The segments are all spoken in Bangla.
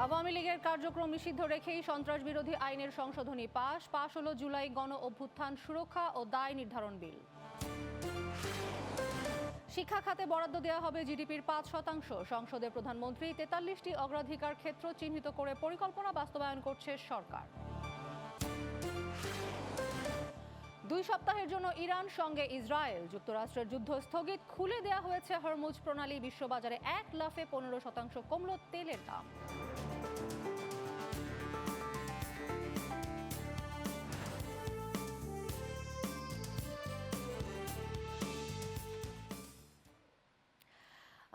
আওয়ামী লীগের কার্যক্রম নিষিদ্ধ রেখেই সন্ত্রাস বিরোধী আইনের সংশোধনী পাশ হলো জুলাই গণ অভ্যুত্থান সুরক্ষা ও দায় নির্ধারণ বিল। শিক্ষা খাতে বরাদ্দ দেওয়া হবে জিডিপির 5%। সংসদে প্রধানমন্ত্রী 43টি অগ্রাধিকার ক্ষেত্র চিহ্নিত করে পরিকল্পনা বাস্তবায়ন করছে সরকার। 2 সপ্তাহের জন্য ইরান সঙ্গে ইসরায়েল যুক্তরাষ্ট্রের যুদ্ধ স্থগিত, খুলে দেওয়া হয়েছে হরমুজ প্রণালী। বিশ্ববাজারে 1 লাফে 15% কমল তেলের দাম।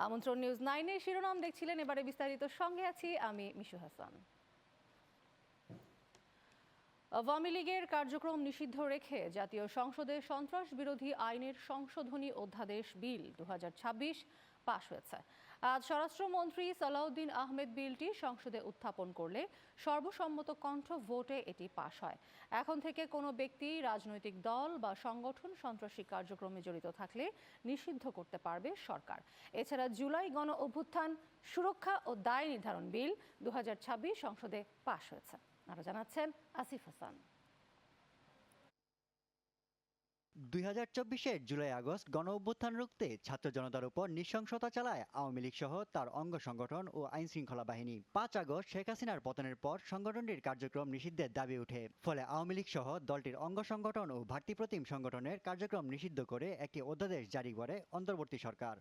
আমন্ত্রণ নিউজ 9-এর শিরোনাম দেখছিলেন, এবারে বিস্তারিত। সঙ্গে আছি আমি মিশু হাসান। আওয়ামী লীগের কার্যক্রম নিষিদ্ধ রেখে জাতীয় সংসদে সন্ত্রাস বিরোধী আইনের সংশোধনী অধ্যাদেশ বিল 2026 পাশ হয়েছে। আজ স্বরাষ্ট্রমন্ত্রী সালাউদ্দিন আহমেদ বিলটি সংসদে উত্থাপন করলে সর্বসম্মত কণ্ঠ ভোটে এটি পাশ হয়। এখন থেকে কোনো ব্যক্তি, রাজনৈতিক দল বা সংগঠন সন্ত্রাসী কার্যক্রমে জড়িত থাকলে নিষিদ্ধ করতে পারবে সরকার। এছাড়া জুলাই গণ অভ্যুত্থান সুরক্ষা ও দায় নির্ধারণ বিল 2026 সংসদে পাশ হয়েছে। আরো জানাচ্ছেন আসিফ হাসান। 2024-এর জুলাই আগস্ট গণ অভ্যুত্থান রুখতে ছাত্র জনতার উপর নৃশংসতা চালায় আওয়ামী লীগ সহ তার অঙ্গ সংগঠন ও আইন শৃঙ্খলা বাহিনী। 5 আগস্ট শেখ হাসিনার পতনের পর সংগঠনটির কার্যক্রম নিষিদ্ধের দাবি ওঠে। ফলে আওয়ামী লীগ সহ দলটির অঙ্গ সংগঠন ও ভাতৃপ্রতিম সংগঠনের কার্যক্রম নিষিদ্ধ করে একটি অধ্যাদেশ জারি করে অন্তর্বর্তী সরকার।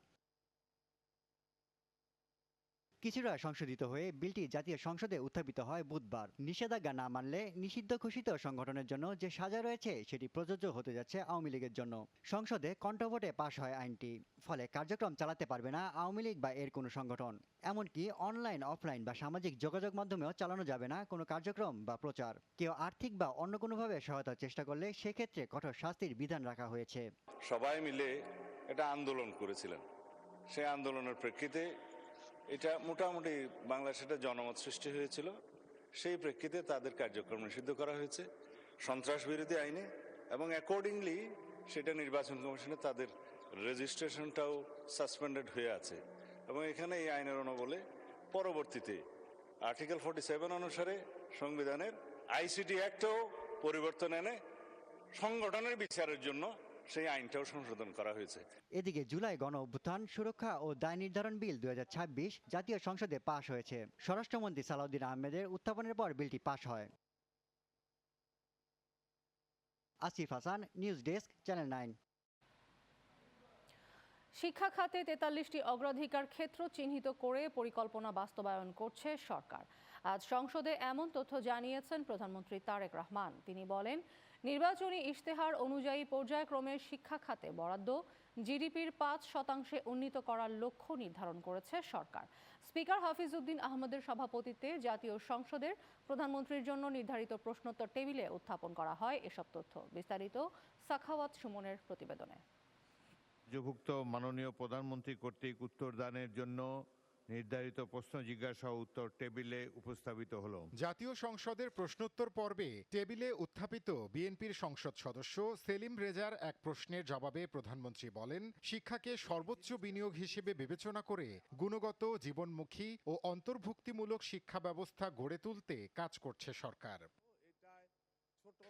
কিছুটা সংশোধিত হয়ে বিলটি জাতীয় সংসদে উত্থাপিত হয় বুধবার। নিষেধাজ্ঞা না মানলে নিষিদ্ধ ঘোষিত সংগঠনের জন্য যে সাজা রয়েছে সেটি প্রযোজ্য হতে যাচ্ছে আওয়ামী লীগের জন্য। সংসদে কণ্ঠভোটে পাশ হয় আইনটি। ফলে কার্যক্রম চালাতে পারবে না আওয়ামী লীগ বা এর কোনো সংগঠন। এমনকি অনলাইন, অফলাইন বা সামাজিক যোগাযোগ মাধ্যমেও চালানো যাবে না কোনো কার্যক্রম বা প্রচার। কেউ আর্থিক বা অন্য কোনোভাবে সহায়তার চেষ্টা করলে সেক্ষেত্রে কঠোর শাস্তির বিধান রাখা হয়েছে। সবাই মিলে এটা আন্দোলন করেছিলেন। সেই আন্দোলনের প্রেক্ষিতে এটা মোটামুটি বাংলাদেশে একটা জনমত সৃষ্টি হয়েছিল। সেই প্রেক্ষিতে তাদের কার্যক্রম নিষিদ্ধ করা হয়েছে সন্ত্রাস বিরোধী আইনে, এবং অ্যাকর্ডিংলি সেটা নির্বাচন কমিশনে তাদের রেজিস্ট্রেশনটাও সাসপেন্ডেড হয়ে আছে। এবং এখানে এই আইনের অনুবলে পরবর্তীতে আর্টিকেল 47 অনুসারে সংবিধানের আইসিটি অ্যাক্টও পরিবর্তন এনে সংগঠনের বিচারের জন্য সেই আইনটাও সংশোধন করা হয়েছে। এদিকে জুলাই গণ অভ্যুত্থান সুরক্ষা ও দায় নির্ধারণ বিল 2026 জাতীয় সংসদে পাশ হয়েছে। স্বরাষ্ট্রমন্ত্রী সালাউদ্দিন আহমেদের উত্থাপনের পর বিলটি পাশ হয়। Asif Hasan, news desk, channel 9। শিক্ষা খাতে 43টি অগ্রাধিকার ক্ষেত্র চিহ্নিত করে পরিকল্পনা বাস্তবায়ন করছে সরকার। আজ সংসদে এমন তথ্য জানিয়েছেন প্রধানমন্ত্রী তারেক রহমান। তিনি বলেন, নির্বাচনী ইশতেহার অনুযায়ী পর্যায়ক্রমে শিক্ষা খাতে বরাদ্দ জিডিপির 5% উন্নীত করার লক্ষ্য নির্ধারণ করেছে সরকার। স্পিকার হাফিজ উদ্দিন আহমেদের সভাপতিত্বে জাতীয় সংসদের প্রধানমন্ত্রীর জন্য নির্ধারিত প্রশ্নোত্তর টেবিলে উত্থাপন করা হয় এসব তথ্য। বিস্তারিত সাখাওয়াত সুমনের প্রতিবেদনে। রাজ্যভুক্ত মাননীয় প্রধানমন্ত্রী কর্তৃক উত্তরদানের জন্য নির্ধারিত প্রশ্ন জিজ্ঞাসা উত্তর টেবিলে উপস্থাপিত হলো। জাতীয় সংসদের প্রশ্নোত্তর পর্বে টেবিলে উত্থাপিত বিএনপির সংসদ সদস্য সেলিম রেজার এক প্রশ্নের জবাবে প্রধানমন্ত্রী বলেন, শিক্ষাকে সর্বোচ্চ বিনিয়োগ হিসেবে বিবেচনা করে গুণগত, জীবনমুখী ও অন্তর্ভুক্তিমূলক শিক্ষা ব্যবস্থা গড়ে তুলতে কাজ করছে সরকার।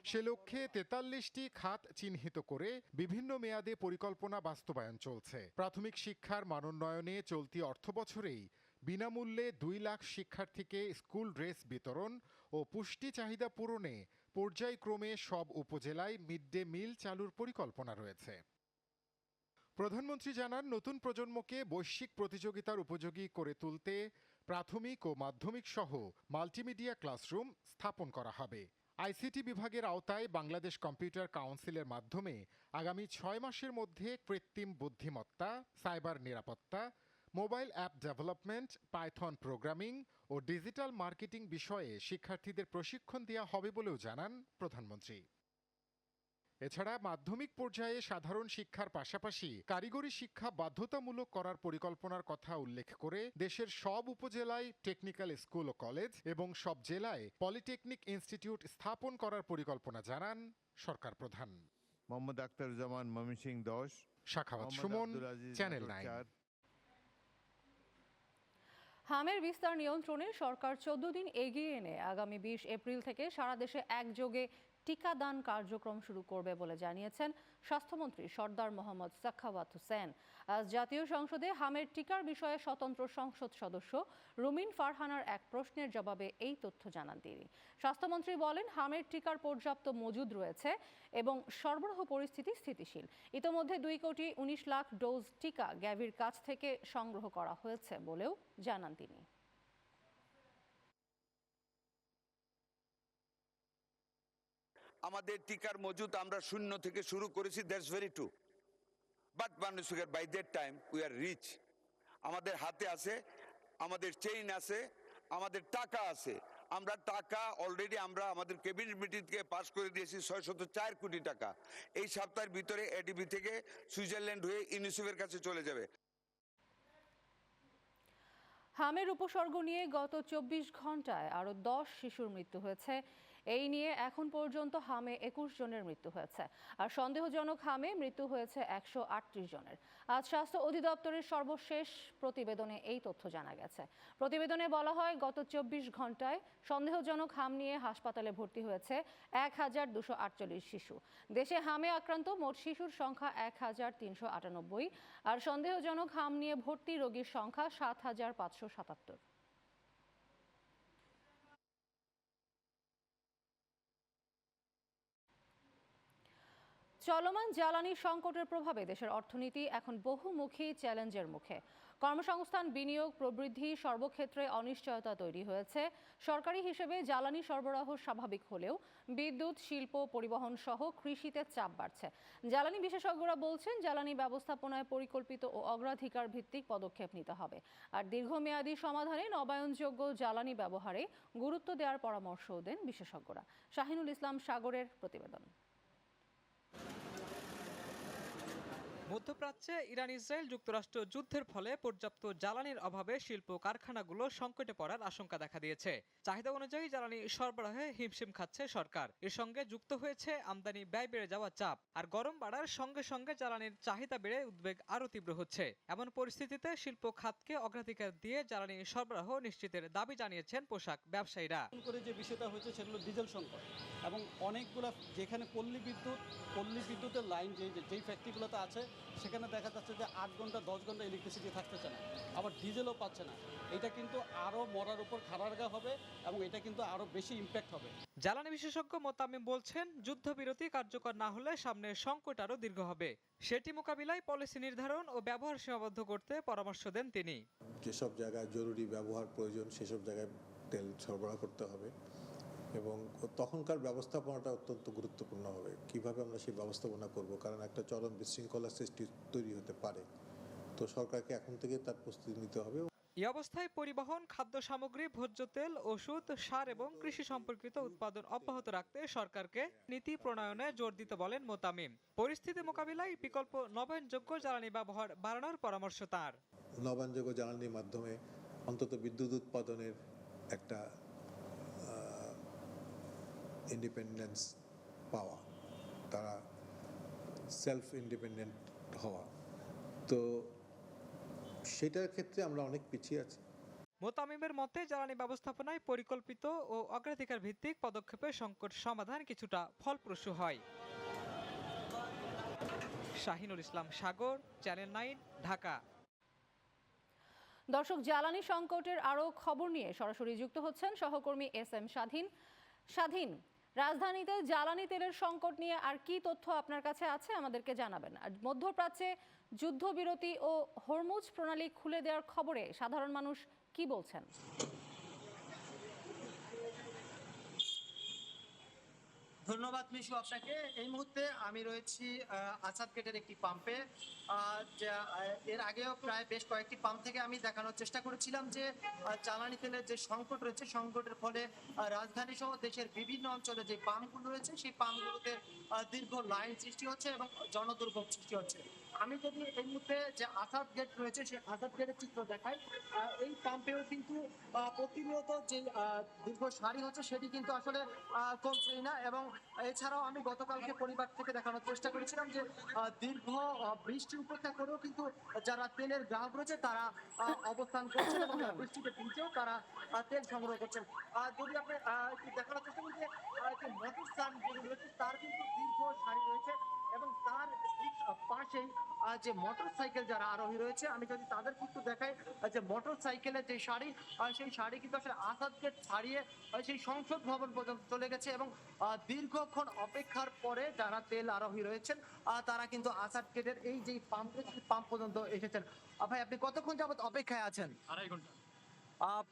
সে লক্ষ্যে 43টি খাত চিহ্নিত করে বিভিন্ন মেয়াদে পরিকল্পনা বাস্তবায়ন চলছে। প্রাথমিক শিক্ষার মানোন্নয়নে চলতি অর্থবছরেই বিনামূল্যে 2 লাখ শিক্ষার্থীকে স্কুল ড্রেস বিতরণ ও পুষ্টি চাহিদা পূরণে পর্যায়ক্রমে সব উপজেলায় মিড ডে মিল চালুর পরিকল্পনা রয়েছে। প্রধানমন্ত্রী জানান, নতুন প্রজন্মকে বৈশ্বিক প্রতিযোগিতার উপযোগী করে তুলতে প্রাথমিক ও মাধ্যমিক সহ মাল্টিমিডিয়া ক্লাসরুম স্থাপন করা হবে। আইসিটি বিভাগের আওতায় বাংলাদেশ কম্পিউটার কাউন্সিলের মাধ্যমে আগামী 6 মাসের মধ্যে কৃত্রিম বুদ্ধিমত্তা, সাইবার নিরাপত্তা, mobile app development, Python programming ও ডিজিটাল মার্কেটিং বিষয়ে শিক্ষার্থীদের প্রশিক্ষণ দেওয়া হবে বলেও জানান প্রধানমন্ত্রী। এছাড়া মাধ্যমিক পর্যায়ে সাধারণ শিক্ষার পাশাপাশি কারিগরি শিক্ষা বাধ্যতামূলক করার পরিকল্পনার কথা উল্লেখ করে দেশের সব উপজেলায় টেকনিক্যাল স্কুল ও কলেজ এবং সব জেলায় পলিটেকনিক ইনস্টিটিউট স্থাপন করার পরিকল্পনা জানান সরকার প্রধান। মোহাম্মদ আখতারুজ্জামান, ময়মনসিংহ 10। সাখাওয়াত সুমন, চ্যানেল 9। হামের বিস্তার নিয়ন্ত্রণে সরকার 14 দিন এগিয়ে এনে আগামী 20 এপ্রিল থেকে সারা দেশে একযোগে টিকাদান কার্যক্রম শুরু করবে বলে জানিয়েছেন স্বাস্থ্যমন্ত্রী সর্দার মোহাম্মদ সাখাওয়াত হোসেন। আজ জাতীয় সংসদে হামের টিকার বিষয়ে স্বতন্ত্র সংসদ সদস্য রুমিন ফারহানার এক প্রশ্নের জবাবে এই তথ্য জানান তিনি। স্বাস্থ্যমন্ত্রী বলেন, হামের টিকার পর্যাপ্ত মজুদ রয়েছে এবং সরবরাহ পরিস্থিতি স্থিতিশীল। ইতোমধ্যে 2,19,00,000 ডোজ টিকা গ্যাভির কাছ থেকে সংগ্রহ করা হয়েছে বলেও জানান তিনি। আমাদের টিকার মজুদ আমরা শূন্য থেকে শুরু করেছি, that's very true, but by that time we are reach. আমাদের হাতে আছে, আমাদের চেইন আছে, আমাদের টাকা আছে। আমরা টাকা অলরেডি আমরা আমাদের ক্যাবিনেট মিটিং থেকে পাস করে দিয়েছি 604 কোটি টাকা। এই সপ্তাহের ভিতরে এডিবি থেকে সুইজারল্যান্ড হয়ে ইউনিসেফের কাছে চলে যাবে। হামের উপসর্গ নিয়ে গত 24 ঘন্টায় আরও 10 শিশুর মৃত্যু হয়েছে। এই নিয়ে এখন পর্যন্ত হামে 21 জনের মৃত্যু হয়েছে, আর সন্দেহজনক হামে মৃত্যু হয়েছে 138 জনের। আজ স্বাস্থ্য অধিদপ্তরের সর্বশেষ প্রতিবেদনে এই তথ্য জানা গেছে। প্রতিবেদনে বলা হয়, গত 24 ঘন্টায় সন্দেহজনক হাম নিয়ে হাসপাতালে ভর্তি হয়েছে 1248 শিশু। দেশে হামে আক্রান্ত মোট শিশুর সংখ্যা 1398, আর সন্দেহজনক হাম নিয়ে ভর্তি রোগীর সংখ্যা 7577। চলমান জ্বালানি সংকটের প্রভাবে দেশের অর্থনীতি এখন বহুমুখী চ্যালেঞ্জের মুখে। কর্মসংস্থান, বিনিয়োগ প্রবৃদ্ধি সর্বক্ষেত্রে অনিশ্চয়তা তৈরি হয়েছে। সরকারি হিসেবে জ্বালানি সরবরাহ স্বাভাবিক হলেও বিদ্যুৎ, শিল্প, পরিবহন সহ কৃষিতে চাপ বাড়ছে। জ্বালানি বিশেষজ্ঞরা বলছেন, জ্বালানি ব্যবস্থাপনায় পরিকল্পিত ও অগ্রাধিকার ভিত্তিক পদক্ষেপ নিতে হবে, আর দীর্ঘমেয়াদী সমাধানে নবায়নযোগ্য জ্বালানি ব্যবহারে গুরুত্ব দেওয়ার পরামর্শও দেন বিশেষজ্ঞরা। শাহিনুল ইসলাম সাগরের প্রতিবেদন। মধ্যপ্রাচ্যে ইরান ইসরায়েল যুক্তরাষ্ট্র যুদ্ধের ফলে পর্যাপ্ত জ্বালানির অভাবে শিল্প কারখানাগুলো সংকটে পড়ার আশঙ্কা দেখা দিয়েছে। চাহিদা অনুযায়ী জ্বালানি সরবরাহে হিমশিম খাচ্ছে সরকার। এর সঙ্গে যুক্ত হয়েছে আমদানি ব্যয় বেড়ে যাওয়া চাপ, আর গরম বাড়ার সঙ্গে সঙ্গে জ্বালানির চাহিদা বেড়ে উদ্বেগ আরও তীব্র হচ্ছে। এমন পরিস্থিতিতে শিল্প খাতকে অগ্রাধিকার দিয়ে জ্বালানি সরবরাহ নিশ্চিতের দাবি জানিয়েছেন পোশাক ব্যবসায়ীরা। করে যে বিষয়টা হয়েছে সেটা হলো ডিজেল সংকট, এবং অনেকগুলো যেখানে পল্লী বিদ্যুতের লাইন যেই ফ্যাক্টরিগুলোতে আছে সেখানে দেখা যাচ্ছে যে 8 ঘন্টা 10 ঘন্টা ইলেকট্রিসিটি থাকতেছে না, আবার ডিজেলও পাচ্ছে না। এটা কিন্তু আরও মরার উপর খাড়ারগা হবে এবং এটা কিন্তু আরও বেশি ইম্প্যাক্ট হবে। জ্বালানি বিশেষজ্ঞ মোতামিম বলছেন, যুদ্ধবিরতি কার্যকর না হলে সামনের সংকট আরও দীর্ঘ হবে। সেটি মোকাবিলায় পলিসি নির্ধারণ ও ব্যবহার সীমাবদ্ধ করতে পরামর্শ দেন তিনি। যেসব জায়গায় জরুরি ব্যবহার প্রয়োজন সেসব জায়গায় তেল সরবরাহ করতে হবে, এবং তখনকার ব্যবস্থাপনাটা অত্যন্ত গুরুত্বপূর্ণ হবে। কিভাবে আমরা সেই ব্যবস্থাপনা করব, কারণ একটা চরম বিশৃঙ্খলা সৃষ্টি তৈরি হতে পারে। তো সরকারকে এখন থেকে তার প্রস্তুতি নিতে হবে। এই অবস্থায় পরিবহন, খাদ্য সামগ্রী, ভোজ্য তেল, ওষুধ, সার এবং কৃষি সম্পর্কিত উৎপাদন অব্যাহত রাখতে সরকারকে নীতি প্রণয়নে জোর দিতে বলেন মোতামিম। পরিস্থিতি মোকাবিলায় বিকল্প নবায়নযোগ্য জ্বালানি ব্যবহার বাড়ানোর পরামর্শ তার। নবায়নযোগ্য জ্বালানির মাধ্যমে অন্তত বিদ্যুৎ উৎপাদনের একটা ইন্ডিপেন্ডেন্স পাওয়া, তারা সেলফ ইন্ডিপেন্ডেন্ট হওয়া, তো সেটার ক্ষেত্রে আমরা অনেক পিছিয়ে আছি। মোতামিমের মতে, জ্বালানি ব্যবস্থাপনায় পরিকল্পিত ও অগ্রাধিকার ভিত্তিক পদক্ষেপে সংকট সমাধান কিছুটা ফলপ্রসূ হয়। শাহিনুল ইসলাম সাগর, চ্যানেল 9, ঢাকা। দর্শক, জ্বালানি সংকটের আরও খবর নিয়ে সরাসরি যুক্ত হচ্ছেন সহকর্মী SM স্বাধীন। রাজধানীতে জ্বালানি তেলের সংকট নিয়ে আর কি তথ্য আপনার কাছে আছে আমাদেরকে জানাবেন। আর মধ্যপ্রাচ্যে যুদ্ধবিরতি ও হরমুজ প্রণালী খুলে দেওয়ার খবরে সাধারণ মানুষ কি বলছেন? ধন্যবাদ মিশু আপনাকে। এই মুহূর্তে আমি রয়েছি আসাদ গেটের একটি পাম্পে। এর আগেও প্রায় বেশ কয়েকটি পাম্প থেকে আমি দেখানোর চেষ্টা করেছিলাম যে জ্বালানি তেলের যে সংকট রয়েছে, সংকটের ফলে রাজধানী সহ দেশের বিভিন্ন অঞ্চলে যে পাম্পগুলো রয়েছে সেই পাম্পগুলোতে দীর্ঘ লাইন সৃষ্টি হচ্ছে এবং জনদুর্ভোগ সৃষ্টি হচ্ছে। আমি যদি এই মুহূর্তে যে আসাদ গেট রয়েছে সেই আসাদ গেটের চিত্র দেখাই, এই পাম্পেও কিন্তু প্রতিনিয়ত যে দীর্ঘ সারি হচ্ছে সেটি কিন্তু আসলে কমছেই না। এবং এছাড়াও আমি গতকালকে পরিবার থেকে দেখানোর চেষ্টা করেছিলাম যে দীর্ঘ বৃষ্টি উপেক্ষা করেও কিন্তু যারা তেলের গ্রাহক রয়েছে তারা অবস্থান করছেন এবং বৃষ্টিতে ভিজেও তারা তেল সংগ্রহ করছেন। যদি আপনি একটু দেখানোর চেষ্টা করি যে মোটর সাইকেল যেগুলো রয়েছে তার কিন্তু দীর্ঘ সারি রয়েছে এবং তার ঠিক পাশেই যে মোটর সাইকেল যারা আরোহী রয়েছে, আমি যদি তাদের কিন্তু দেখাই যে মোটর সাইকেলের যে সারি, সেই সারি কিন্তু আসলে আসাদ গেট ছাড়িয়ে সেই সংসদ ভবন পর্যন্ত চলে গেছে এবং দীর্ঘক্ষণ অপেক্ষার পরে যারা তেল আরোহী রয়েছেন তারা কিন্তু আসাদ গেটের এই যে পাম্প পর্যন্ত এসেছেন। ভাই, আপনি কতক্ষণ যাবত অপেক্ষায় আছেন? 2.5 ঘন্টা।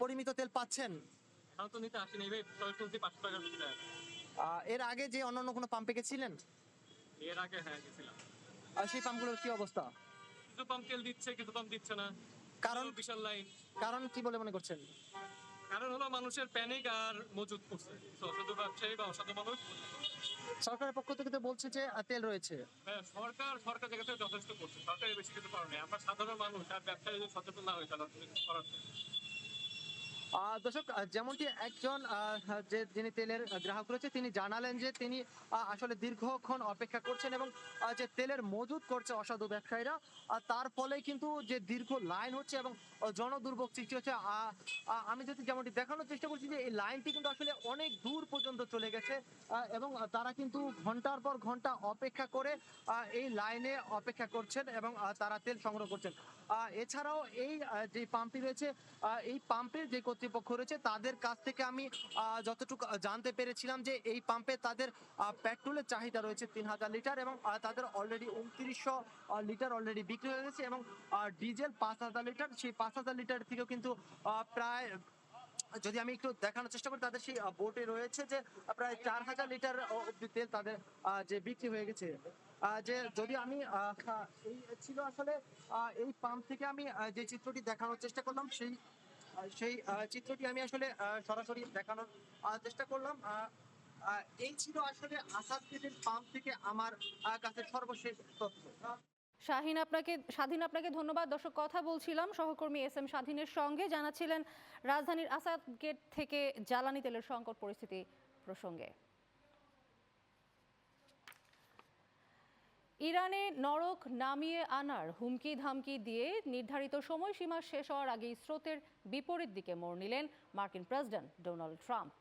পরিমিত তেল পাচ্ছেন? এখন তো নিতে আসেনি ভাই, চলছে 500 টাকার বেশি টাকা। এর আগে যে অন্যান্য কোনো পাম্পে গেছিলেন? এর আগে হ্যাঁ গেছিলাম। সেই পাম্পগুলোর কি অবস্থা? কিছু পাম্প তেল দিচ্ছে, কিছু পাম্প দিচ্ছে না। কারণ বিশাল লাইন। কারণ কি বলে মনে করছেন? কারণ হলো মানুষের প্যানিক আর মজুদ করছে, শুধু ব্যবসায়ী বা অসাধু মানুষ। সরকারের পক্ষ থেকে তো বলছে যে তেল রয়েছে। হ্যাঁ, সরকার জায়গা থেকে যথেষ্ট করছে, সরকারের বেশি কিছু করার নেই। আমরা সাধারণ মানুষ আর ব্যবসায়ী যদি সচেতন না হই তাহলে কিছু করার নেই। দর্শক, যেমনটি একজন যিনি তেলের গ্রাহক রয়েছে তিনি জানালেন যে তিনি আসলে দীর্ঘক্ষণ অপেক্ষা করছেন এবং যে তেলের মজুদ করছে অসাধু ব্যবসায়ীরা, তার ফলে কিন্তু যে দীর্ঘ লাইন হচ্ছে এবং জনদুর্ভোগ সৃষ্টি হচ্ছে। আমি যদি যেমনটি দেখানোর চেষ্টা করছি যে এই লাইনটি কিন্তু আসলে অনেক দূর পর্যন্ত চলে গেছে এবং তারা কিন্তু ঘন্টার পর ঘন্টা অপেক্ষা করে এই লাইনে অপেক্ষা করছেন এবং তারা তেল সংগ্রহ করছেন। এছাড়াও এই যে পাম্পটি রয়েছে, এই পাম্পের যে কর্তৃপক্ষ রয়েছে তাদের কাছ থেকে আমি যতটুকু জানতে পেরেছিলাম যে এই পাম্পে তাদের পেট্রোলের চাহিদা রয়েছে 3000 লিটার এবং তাদের অলরেডি 2900 লিটার অলরেডি বিক্রি হয়ে গেছে এবং ডিজেল 5000 লিটার, সেই 5000 লিটার থেকেও কিন্তু প্রায়, যদি আমি একটু দেখানোর চেষ্টা করি, তাদের সেই বোটে রয়েছে যে প্রায় 4000 লিটার অব্দি তেল তাদের যে বিক্রি হয়ে গেছে। যে যদি আমি এই ছিল আসলে এই পাম্প থেকে আমি যে চিত্রটি দেখানোর চেষ্টা করলাম সেই চিত্রটি আমি আসলে সরাসরি দেখানোর চেষ্টা করলাম। এই ছিল আসলে আসাদ গেটের পাম্প থেকে আমার কাছে সর্বশেষ তথ্য। স্বাধীন, আপনাকে ধন্যবাদ। দর্শক, কথা বলছিলাম সহকর্মী এস এম স্বাধীনের সঙ্গে, জানাচ্ছিলেন রাজধানীর আসাদ গেট থেকে জ্বালানি তেলের সংকট পরিস্থিতি প্রসঙ্গে। ইরানে নরক নামিয়ে আনার হুমকি ধামকি দিয়ে নির্ধারিত সময়সীমা শেষ হওয়ার আগেই স্রোতের বিপরীত দিকে মোড় নিলেন মার্কিন প্রেসিডেন্ট ডোনাল্ড ট্রাম্প।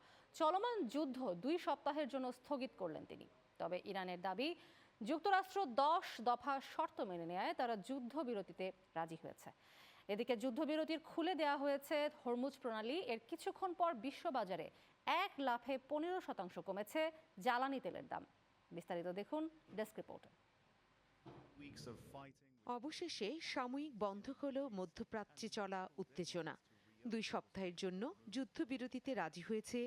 চলমান যুদ্ধ 2 সপ্তাহের জন্য স্থগিত করলেন তিনি। তবে ইরানের দাবি, যুক্তরাষ্ট্র 10 দফা শর্ত মেনে নেয় তারা যুদ্ধবিরতিতে রাজি হয়েছে। এদিকে যুদ্ধবিরতির খুলে দেওয়া হয়েছে হরমুজ প্রণালী। এর কিছুক্ষণ পর বিশ্ববাজারে এক লাফে 15% কমেছে জ্বালানি তেলের দাম। বিস্তারিত দেখুন ডেস্ক রিপোর্টে। অবশেষে সাময়িক বন্ধ হলো মধ্যপ্রাচ্যে চলা উত্তেজনা। 2 সপ্তাহের জন্য যুদ্ধবিরতিতে রাজি হয়েছে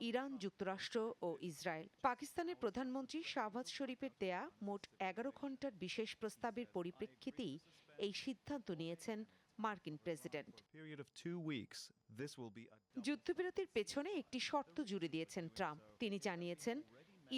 ইরান, যুক্তরাষ্ট্র ও ইসরায়েল। পাকিস্তানের প্রধানমন্ত্রী শাহবাজ শরীফের দেয়া মোট 11 ঘণ্টার বিশেষ প্রস্তাবের পরিপ্রেক্ষিতেই এই সিদ্ধান্ত নিয়েছেন মার্কিন প্রেসিডেন্ট। যুদ্ধবিরতির পেছনে একটি শর্ত জুড়ে দিয়েছেন ট্রাম্প। তিনি জানিয়েছেন,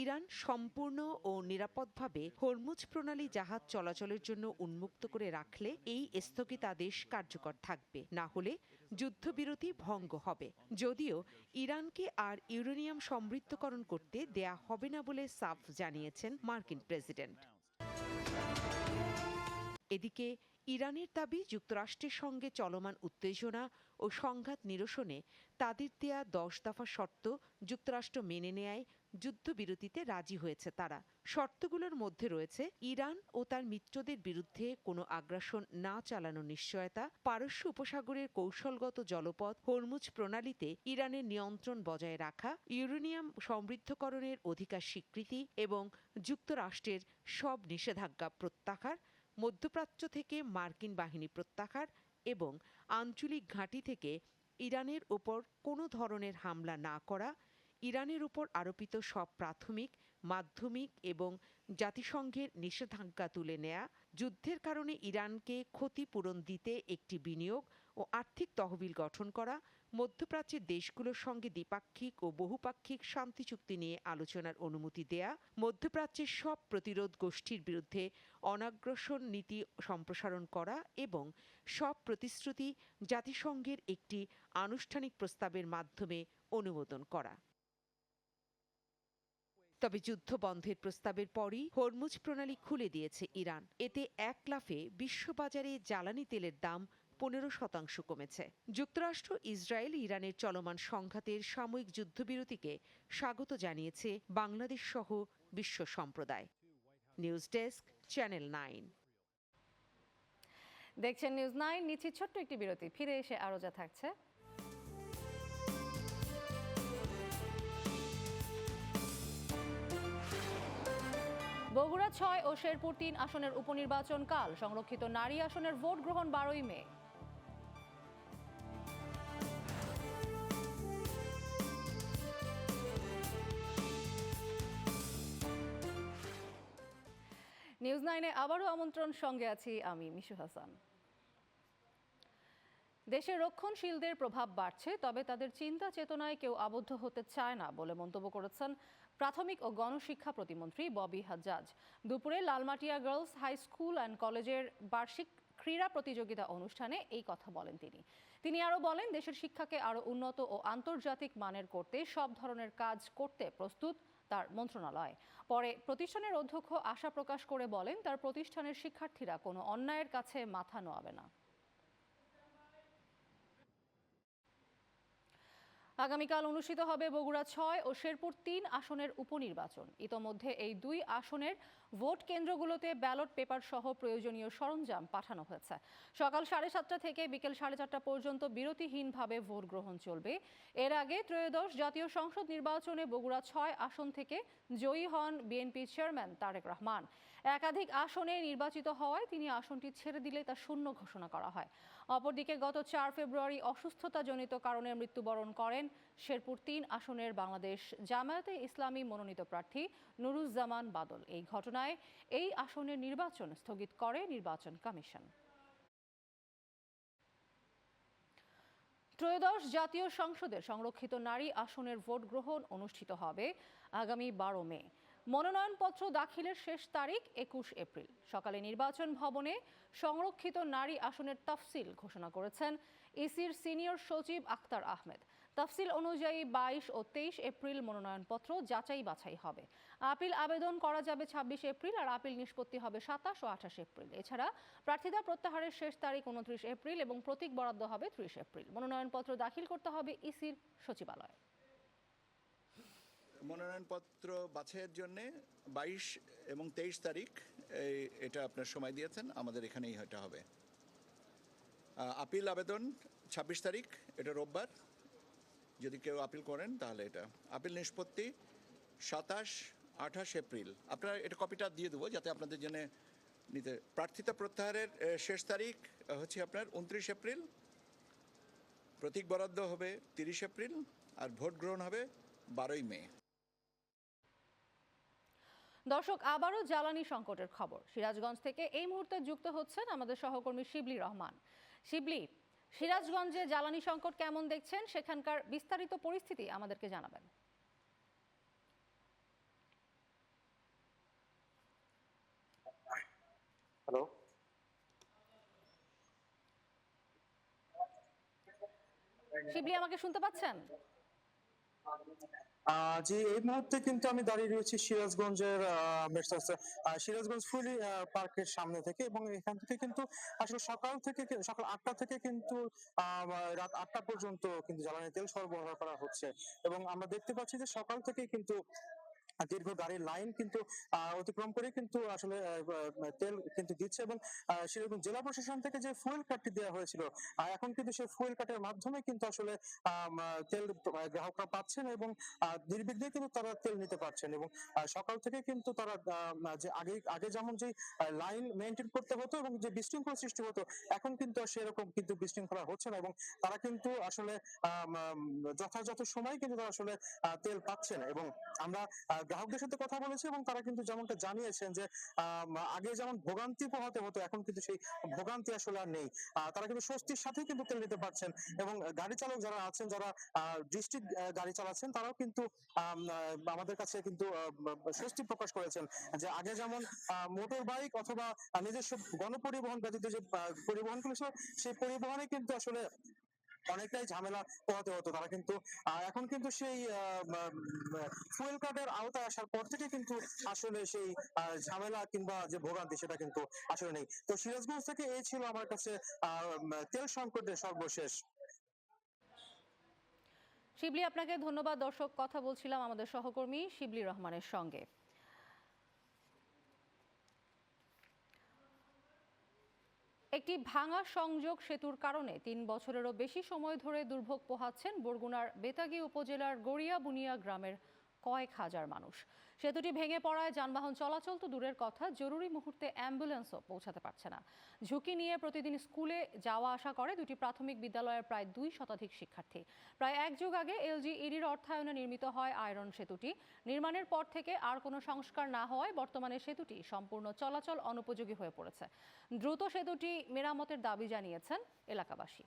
ইরান সম্পূর্ণ ও নিরাপদভাবে হরমুজ প্রণালী জাহাজ চলাচলের জন্য উন্মুক্ত করে রাখলে এই স্থগিতাদেশ কার্যকর থাকবে, না হলে যুদ্ধবিরতি ভঙ্গ হবে। যদিও ইরানকে আর ইউরেনিয়াম সমৃদ্ধকরণ করতে দেয়া হবে না বলে সাফ জানিয়েছেন মার্কিন প্রেসিডেন্ট। এদিকে ইরানের দাবি, যুক্তরাষ্ট্রের সঙ্গে চলমান উত্তেজনা ও সংঘাত নিরসনে তাদের দেয়া 10 দফা শর্ত যুক্তরাষ্ট্র মেনে নেয় যুদ্ধবিরতিতে রাজি হয়েছে তারা। শর্তগুলোর মধ্যে রয়েছে ইরান ও তার মিত্রদের বিরুদ্ধে কোনো আগ্রাসন না চালানোর নিশ্চয়তা, পারস্য উপসাগরের কৌশলগত জলপথ হরমুজ প্রণালীতে ইরানের নিয়ন্ত্রণ বজায় রাখা, ইউরেনিয়াম সমৃদ্ধকরণের অধিকার স্বীকৃতি এবং যুক্তরাষ্ট্রের সব নিষেধাজ্ঞা প্রত্যাহার, মধ্যপ্রাচ্য থেকে মার্কিন বাহিনী প্রত্যাহার এবং আঞ্চলিক ঘাঁটি থেকে ইরানের ওপর কোনো ধরনের হামলা না করা, ইরানের উপর আরোপিত সব প্রাথমিক, মাধ্যমিক এবং জাতিসংঘের নিষেধাজ্ঞা তুলে নেয়া, যুদ্ধের কারণে ইরানকে ক্ষতিপূরণ দিতে একটি বিনিয়োগ ও আর্থিক তহবিল গঠন করা, মধ্যপ্রাচ্যের দেশগুলোর সঙ্গে দ্বিপাক্ষিক ও বহুপাক্ষিক শান্তি চুক্তি নিয়ে আলোচনার অনুমতি দেয়া, মধ্যপ্রাচ্যের সব প্রতিরোধ গোষ্ঠীর বিরুদ্ধে অনাগ্রাসন নীতি সম্প্রসারণ করা এবং সব প্রতিশ্রুতি জাতিসংঘের একটি আনুষ্ঠানিক প্রস্তাবের মাধ্যমে অনুমোদন করা। তবে যুদ্ধ বন্ধের প্রস্তাবের পরই হরমুজ প্রণালী খুলে দিয়েছে ইরান। এতে এক লাফে বিশ্ববাজারে জ্বালানি তেলের দাম 15% কমেছে। যুক্তরাষ্ট্র, ইসরায়েল, ইরানের চলমান সংঘাতের সাময়িক যুদ্ধবিরতিকে স্বাগত জানিয়েছে বাংলাদেশ সহ বিশ্ব সম্প্রদায়। News desk, channel 9। দেখছেন নিউজ 9। নিচ্ছি ছোট্ট একটি বিরতি, ফিরে এসে আরো যা থাকছে। বগুড়া 6 ও শেরপুর 3 আসনের উপনির্বাচন কাল। সংরক্ষিত নারী আসনের ভোট গ্রহণ 12ই মে। নিউজ 9-এ আবারও আমন্ত্রণ, সঙ্গে আছি আমি মিশু হাসান। দেশের রক্ষণশীলদের প্রভাব বাড়ছে, তবে তাদের চিন্তা চেতনায় কেউ আবদ্ধ হতে চায় না বলে মন্তব্য করেছেন প্রাথমিক ও গণশিক্ষা প্রতিমন্ত্রী ববি হাজ্জাজ। দুপুরে Lalmatia girls high school and কলেজের বার্ষিক ক্রীড়া প্রতিযোগিতা অনুষ্ঠানে এই কথা বলেন তিনি আরও বলেন, দেশের শিক্ষাকে আরও উন্নত ও আন্তর্জাতিক মানের করতে সব ধরনের কাজ করতে প্রস্তুত তার মন্ত্রণালয়। পরে প্রতিষ্ঠানের অধ্যক্ষ আশা প্রকাশ করে বলেন, তার প্রতিষ্ঠানের শিক্ষার্থীরা কোনো অন্যায়ের কাছে মাথা নোয়াবে না। আগামীকাল অনুষ্ঠিত হবে বগুড়া 6 ও শেরপুর 3 আসনের উপনির্বাচন। ইতোমধ্যে এই 2 আসনের ভোট কেন্দ্রগুলোতে ব্যালট পেপার সহ প্রয়োজনীয় সরঞ্জাম পাঠানো হয়েছে। সকাল 7:30 থেকে বিকেল 4:30 পর্যন্ত বিরতিহীনভাবে ভোট গ্রহণ চলবে। এর আগে ত্রয়োদশ জাতীয় সংসদ নির্বাচনে বগুড়া 6 আসন থেকে জয়ী হন বিএনপি চেয়ারম্যান তারেক রহমান। একাধিক আসনে নির্বাচিত হওয়ায় তিনি আসনটি ছেড়ে দিলে তা শূন্য ঘোষণা করা হয়। অপরদিকে গত 4 ফেব্রুয়ারি অসুস্থতাজনিত কারণে মৃত্যুবরণ করেন শেরপুর 3 আসনের বাংলাদেশ জামায়াতে ইসলামী মনোনীত প্রার্থী নুরুজ্জামান বাদল। এই ঘটনায় এই আসনের নির্বাচন স্থগিত করে নির্বাচন কমিশন। ত্রয়োদশ জাতীয় সংসদের সংরক্ষিত নারী আসনের ভোট গ্রহণ অনুষ্ঠিত হবে আগামী 12 মে। মনোনয়নপত্র দাখিলের শেষ তারিখ 21 এপ্রিল। সকালে নির্বাচন ভবনে সংরক্ষিত নারী আসনের তফসিল ঘোষণা করেছেন ইসির সিনিয়র সচিব আক্তার আহমেদ। তফসিল অনুযায়ী 22 ও 23 এপ্রিল মনোনয়নপত্র যাচাই বাছাই হবে। আপিল আবেদন করা যাবে 26 এপ্রিল, আর আপিল নিষ্পত্তি হবে 27 ও 28 এপ্রিল। এছাড়া প্রার্থীতা প্রত্যাহারের শেষ তারিখ 29 এপ্রিল এবং প্রতীক বরাদ্দ হবে 30 এপ্রিল। মনোনয়নপত্র দাখিল করতে হবে ইসির সচিবালয়ে। মনোনয়নপত্র বাছাইয়ের জন্য 22 এবং 23 তারিখ এটা আপনার সময় দিয়েছেন, আমাদের এখানেই এটা হবে। আপিল আবেদন 26 তারিখ, এটা রোববার, যদি কেউ আপিল করেন তাহলে এটা। আপিল নিষ্পত্তি 27-28 এপ্রিল। আপনারা এটা কপিটা দিয়ে দেবো যাতে আপনাদের জন্য নিতে। প্রার্থিতা প্রত্যাহারের শেষ তারিখ হচ্ছে আপনার 29 এপ্রিল, প্রতীক বরাদ্দ হবে 30 এপ্রিল, আর ভোট গ্রহণ হবে 12ই মে। দর্শক, আবারও জ্বালানি সংকটের খবর। সিরাজগঞ্জ থেকে এই মুহূর্তে যুক্ত হচ্ছেন আমাদের সহকর্মী শিবলি রহমান। শিবলি, সিরাজগঞ্জে জ্বালানি সংকট কেমন দেখছেন, সেখানকার বিস্তারিত পরিস্থিতি আমাদেরকে জানাবেন। হ্যালো, শিবলি, আমাকে শুনতে পাচ্ছেন? জি, এই মুহূর্তে কিন্তু আমি দাঁড়িয়ে রয়েছি সিরাজগঞ্জের সিরাজগঞ্জ ফুলি পার্কের সামনে থেকে, এবং এখান থেকে কিন্তু আসলে সকাল 8টা থেকে কিন্তু রাত 8টা পর্যন্ত কিন্তু জ্বালানি তেল সরবরাহ করা হচ্ছে, এবং আমরা দেখতে পাচ্ছি যে সকাল থেকে কিন্তু দীর্ঘ গাড়ির লাইন কিন্তু অতিক্রম করে কিন্তু আসলে তেল কিন্তু দিচ্ছে, এবং সিরাজগঞ্জ জেলা প্রশাসন থেকে যে ফুয়েল কার্ডটি দেওয়া হয়েছিল, এখন কিন্তু সেই ফুয়েল কার্ডের মাধ্যমে কিন্তু আসলে তেল গ্রাহকরা পাচ্ছেন, এবং নির্বিঘ্নে কিন্তু তারা তেল নিতে পারছেন। এবং সকাল থেকে কিন্তু তারা যে আগে যেমন যে লাইন মেনটেন করতে হতো এবং যে বিশৃঙ্খলা সৃষ্টি হতো, এখন কিন্তু সেরকম কিন্তু বিশৃঙ্খলা হচ্ছে না, এবং তারা কিন্তু আসলে যথাযথ সময় কিন্তু তারা আসলে তেল পাচ্ছেন। এবং আমরা গ্রাহকদের সাথে কথা বলেছি এবং তারা কিন্তু যেমনটা জানিয়েছেন যে আগে যেমন ভোগান্তি পোহাতে হতো এখন কিন্তু সেই ভোগান্তি আসলে আর নেই। তারা কিন্তু স্বস্তির সাথেই কিন্তু তেল নিতে পারছেন এবং গাড়ি চালক যারা আছেন, যারা ডিস্ট্রিক্ট গাড়ি চালাচ্ছেন, তারাও কিন্তু আমাদের কাছে কিন্তু স্বস্তি প্রকাশ করেছেন যে আগে যেমন মোটর বাইক অথবা নিজস্ব গণপরিবহন ব্যতীত যে পরিবহনগুলো ছিল, সেই পরিবহনে কিন্তু আসলে অনেকটাই ঝামেলা পোহাতে হতো। তারা কিন্তু এখন কিন্তু সেই ফুয়েল কার্ডের আওতায় আসার পর থেকে কিন্তু আসলে সেই ঝামেলা কিংবা যে ভোগান্তি সেটা কিন্তু আসলে নেই। তো সিরাজগঞ্জ থেকে এই ছিল আমার কাছে তেল সংকটের সর্বশেষ। শিবলি, আপনাকে ধন্যবাদ। দর্শক, কথা বলছিলাম আমাদের সহকর্মী শিবলি রহমানের সঙ্গে। একটি ভাঙা সংযোগ সেতুর কারণে ৩ বছরেরও বেশি সময় ধরে দুর্ভোগ পোহাচ্ছেন বরগুনার বেতাগী উপজেলার গড়িয়াবুনিয়া গ্রামের কয়েক হাজার মানুষ। সেতুটি ভেঙে পড়ায় যানবাহন চলাচল তো দূরের কথা, জরুরি মুহূর্তে অ্যাম্বুলেন্সও পৌঁছাতে পারছে না। ঝুঁকি নিয়ে প্রতিদিন স্কুলে যাওয়া আসা করে দুটি প্রাথমিক বিদ্যালয়ের প্রায় ২ শতাধিক শিক্ষার্থী। প্রায় এক যুগ আগে এলজিইডির অর্থায়নে নির্মিত হয় আয়রন সেতুটি। নির্মাণের পর থেকে আর কোনো সংস্কার না হওয়ায় বর্তমানে সেতুটি সম্পূর্ণ চলাচল অনুপযোগী হয়ে পড়েছে। দ্রুত সেতুটি মেরামতের দাবি জানিয়েছেন এলাকাবাসী।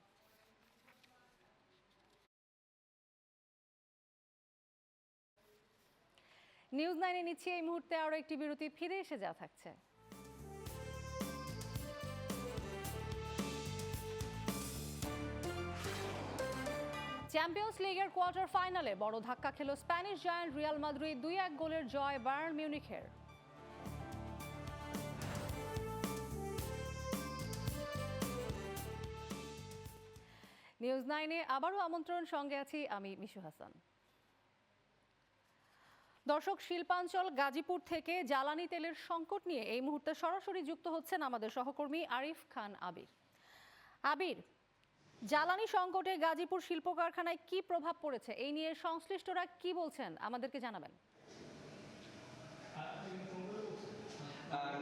নিউজ 9-এ নিচ্ছি এই মুহূর্তে আরও একটি বিরতি, ফিরে এসে যা থাকছে। চ্যাম্পিয়ন্স লিগের কোয়ার্টার ফাইনালে বড় ধাক্কা খেল স্প্যানিশ জায়ান্ট রিয়াল মাদ্রিদ। ২-১ গোলের জয় বায়ার্ন মিউনিখের। নিউজ 9-এ আবারও আমন্ত্রণ, সঙ্গে আছি আমি মিশু হাসান। দর্শক, শিল্পাঞ্চল গাজীপুর থেকে জ্বালানি তেলের সংকট নিয়ে এই মুহূর্তে সরাসরি যুক্ত হচ্ছেন আমাদের সহকর্মী আরিফ খান আবির। আবির, জ্বালানি সংকটে গাজীপুর শিল্প কারখানায় কি প্রভাব পড়েছে, এই নিয়ে সংশ্লিষ্টরা কি বলছেন আমাদেরকে জানাবেন।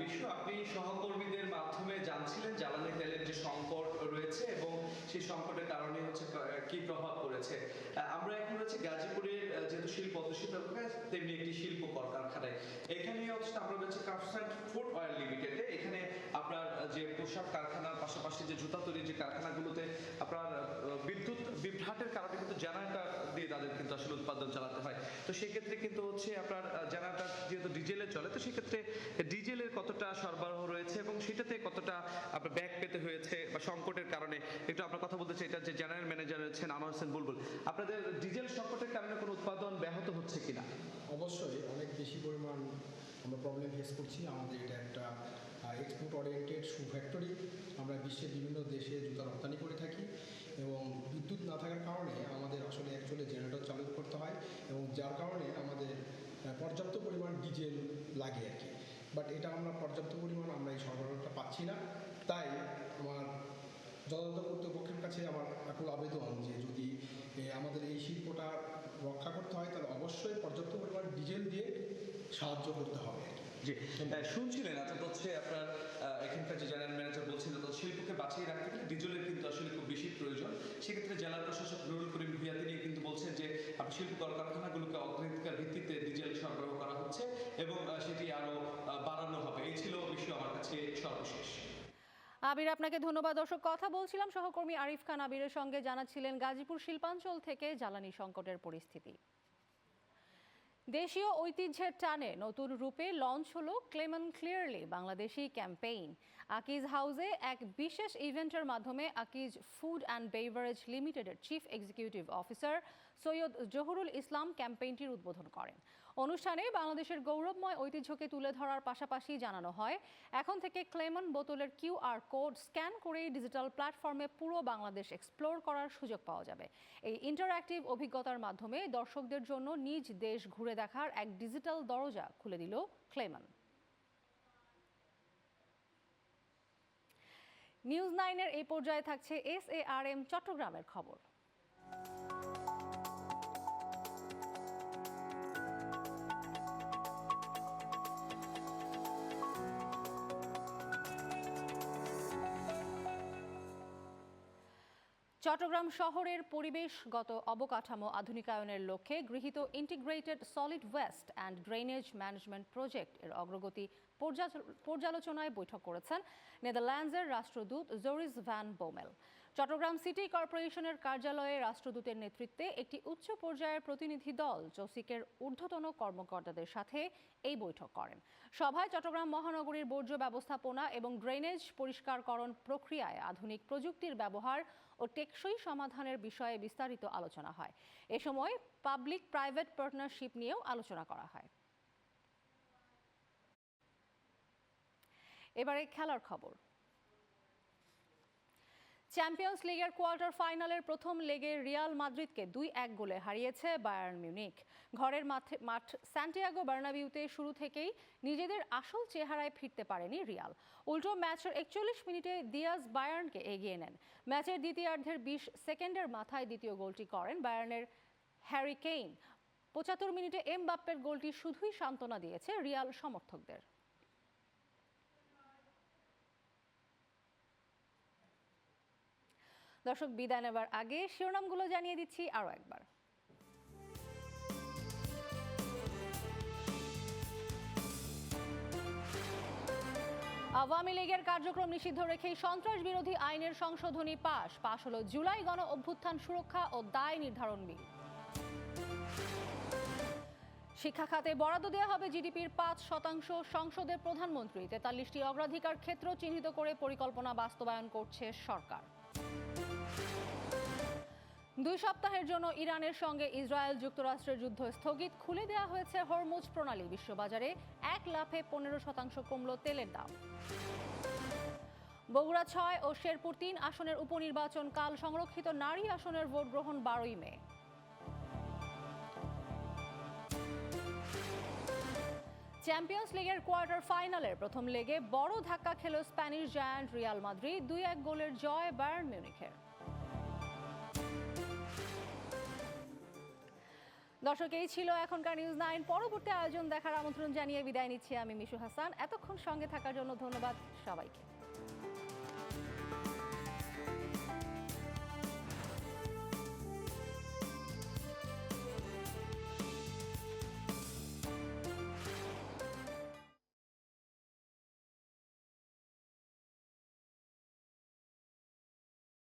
বিশ্ব, আপনি সহকর্মীদের মাধ্যমে জানছিলেন জ্বালানি তেলের যে সংকট রয়েছে এবং সেই সংকটের কারণে হচ্ছে কি প্রভাব পড়েছে। আমরা এখন রয়েছে গাজীপুরের যেহেতু শিল্প অধ্যুষিত তেমনি একটি শিল্প কলকারখানায়। এখানে হচ্ছে আমরা রয়েছে ক্রাফটসম্যান ফুড অয়েল লিমিটেডে। এখানে আপনার যে পোশাক কারখানার পাশাপাশি যে জুতা তৈরির যে কারখানাগুলোতে আপনার বিদ্যুৎ বিভ্রাটের কারণে কিন্তু জেনারেটর দিয়ে তাদের কিন্তু আসলে উৎপাদন চালাতে হয়। তো সেক্ষেত্রে কিন্তু হচ্ছে আপনার জেনারেটর যেহেতু ডিজেলে চলে, তো সেক্ষেত্রে ডিজেলের কতটা সরবরাহ রয়েছে এবং সেটাতে কতটা আপনার ব্যাক পেতে হয়েছে বা সংকটের কারণে একটু আপনার কথা বলতে চাই। এটা যে জেনারেল ম্যানেজার রয়েছেন আনোয়ার হোসেন বুলবুল, আপনাদের ডিজেল সংকটের কারণে কোনো উৎপাদন ব্যাহত হচ্ছে কিনা? অবশ্যই অনেক বেশি পরিমাণ আমরা প্রবলেম ফেস করছি। আমাদের এটা একটা এক্সপোর্ট ওরিয়েন্টেড শু ফ্যাক্টরি। আমরা বিশ্বের বিভিন্ন দেশে জুতা রপ্তানি করে থাকি এবং বিদ্যুৎ না থাকার কারণে আমাদের আসলে অ্যাকচুয়ালি জেনারেটর চালু করতে হয় এবং যার কারণে আমাদের পর্যাপ্ত পরিমাণ ডিজেল লাগে আর কি। বাট এটা আমরা পর্যাপ্ত পরিমাণ আমরা এই সরবরাহটা পাচ্ছি না। তাই আমার যথাযথ কর্তৃপক্ষের কাছে আমার আকুল আবেদন যে যদি আমাদের এই শিল্পটা রক্ষা করতে হয় তাহলে অবশ্যই পর্যাপ্ত পরিমাণ ডিজেল দিয়ে সাহায্য করতে হবে। জি, শুনছিলেন অর্থাৎ হচ্ছে আপনার এখানকার যে জেনারেল ম্যানেজার বলছিল তো শিল্পকে বাঁচিয়ে রাখতে গেলে ডিজেলের কিন্তু আসলে খুব বেশি প্রয়োজন। সেক্ষেত্রে জেলা প্রশাসক নুরুল করিম ভূঁইয়া তিনি কিন্তু বলছেন যে শিল্প কলকারখানাগুলোকে অগ্রাধিকার ভিত্তিতে ডিজেল সরবরাহ করা হচ্ছে এবং সেটি আরও বাড়ানো হবে। এই ছিল বিষয় আমার কাছে সর্বশেষ। আবির, আপনাকে ধন্যবাদ। দর্শক, কথা বলছিলাম সহকর্মী আরিফ খান আবিরের সঙ্গে, জানাচ্ছিলেন গাজীপুর শিল্পাঞ্চল থেকে জ্বালানি সংকটের পরিস্থিতি। দেশীয় ঐতিহ্যের টানে নতুন রূপে লঞ্চ হলো Clemon clearly Bangladeshi campaign. Akij হাউসে এক বিশেষ ইভেন্টের মাধ্যমে আকিজ ফুড অ্যান্ড বেভারেজ লিমিটেডের chief executive officer Syed Zahurul Islam ক্যাম্পেইনটির উদ্বোধন করেন। অনুষ্ঠানে বাংলাদেশের গৌরবময় ঐতিহ্যকে তুলে ধরার পাশাপাশি জানানো হয় এখন থেকে ক্লেমন বোতলের QR কোড স্ক্যান করেই ডিজিটাল প্ল্যাটফর্মে পুরো বাংলাদেশ এক্সপ্লোর করার সুযোগ পাওয়া যাবে। এই ইন্টারঅ্যাক্টিভ অভিজ্ঞতার মাধ্যমে দর্শকদের জন্য নিজ দেশ ঘুরে দেখার এক ডিজিটাল দরজা খুলে দিল ক্লেমন। নিউজ 9-এর এই পর্যায়ে থাকছে SARM চট্টগ্রামের খবর। চট্টগ্রাম শহরের পরিবেশগত অবকাঠামো আধুনিকায়নের লক্ষ্যে গৃহীত integrated solid waste and drainage management project এর অগ্রগতি পর্যালোচনায় বৈঠক করেছেন নেদারল্যান্ডসের রাষ্ট্রদূত Joris van Bommel. Chittagong city কর্পোরেশনের কার্যালয়ে রাষ্ট্রদূতের নেতৃত্বে একটি উচ্চ পর্যায়ের প্রতিনিধি দল চসিকের ঊর্ধ্বতন কর্মকর্তাদের সাথে এই বৈঠক করেন। সভায় চট্টগ্রাম মহানগরীর বর্জ্য ব্যবস্থাপনা এবং ড্রেনেজ পরিষ্কারকরণ প্রক্রিয়ায় আধুনিক প্রযুক্তির ব্যবহার ও টেকসই সমাধানের বিষয়ে বিস্তারিত আলোচনা হয়। এ সময় পাবলিক প্রাইভেট পার্টনারশিপ নিয়েও আলোচনা করা হয়। এবারে খেলার খবর। চ্যাম্পিয়ন্স লিগের কোয়ার্টার ফাইনালের প্রথম লেগে রিয়াল মাদ্রিদকে 2-1 গোলে হারিয়েছে বায়ার্ন মিউনিখ। ঘরের মাঠ সান্টিয়াগো বার্নাবিউতে শুরু থেকেই নিজেদের আসল চেহারায় ফিরতে পারেনি রিয়াল। উল্টো ম্যাচের 41 মিনিটে দিয়াজ বায়ার্নকে এগিয়ে নেন। ম্যাচের দ্বিতীয়ার্ধের 20 সেকেন্ডের মাথায় দ্বিতীয় গোলটি করেন বায়ার্নের হ্যারি কেইন। 75 মিনিটে এমবাপ্পের গোলটি শুধুই সান্ত্বনা দিয়েছে রিয়াল সমর্থকদের। দর্শক, বিদায় নেবার আগে শিরোনামগুলো জানিয়ে দিচ্ছি আরও একবার। আওয়ামী লীগের কার্যক্রম নিষিদ্ধ রেখেই সন্ত্রাস বিরোধী আইনের সংশোধনী পাশ হলো জুলাই গণ অভ্যুত্থান সুরক্ষা ও দায় নির্ধারণ বিল। শিক্ষা খাতে বরাদ্দ দেওয়া হবে জিডিপির 5%। সংসদে প্রধানমন্ত্রী 43টি অগ্রাধিকার ক্ষেত্র চিহ্নিত করে পরিকল্পনা বাস্তবায়ন করছে সরকার। 2 সপ্তাহের জন্য ইরানের সঙ্গে ইসরায়েল যুক্তরাষ্ট্রের যুদ্ধ স্থগিত। খুলে দেওয়া হয়েছে হরমুজ প্রণালী। বিশ্ববাজারে 1 লাফে 15% কমল তেলের দাম। বগুড়া 6 ও শেরপুর 3 আসনের উপনির্বাচন কাল। সংরক্ষিত নারী আসনের ভোট গ্রহণ 12ই মে। চ্যাম্পিয়ন্স লিগের কোয়ার্টার ফাইনালের প্রথম লেগে বড় ধাক্কা খেল স্প্যানিশ জায়ান্ট রিয়াল মাদ্রিদ। 2-1 গোলের জয় বায়ার্ন মিউনিখের। দর্শক, এই ছিল এখনকার নিউজ 9। পরবর্তী আয়োজন দেখার আমন্ত্রণ জানিয়ে বিদায় নিচ্ছি আমি মিশু হাসান। এতক্ষণ সঙ্গে থাকার জন্য ধন্যবাদ সবাইকে।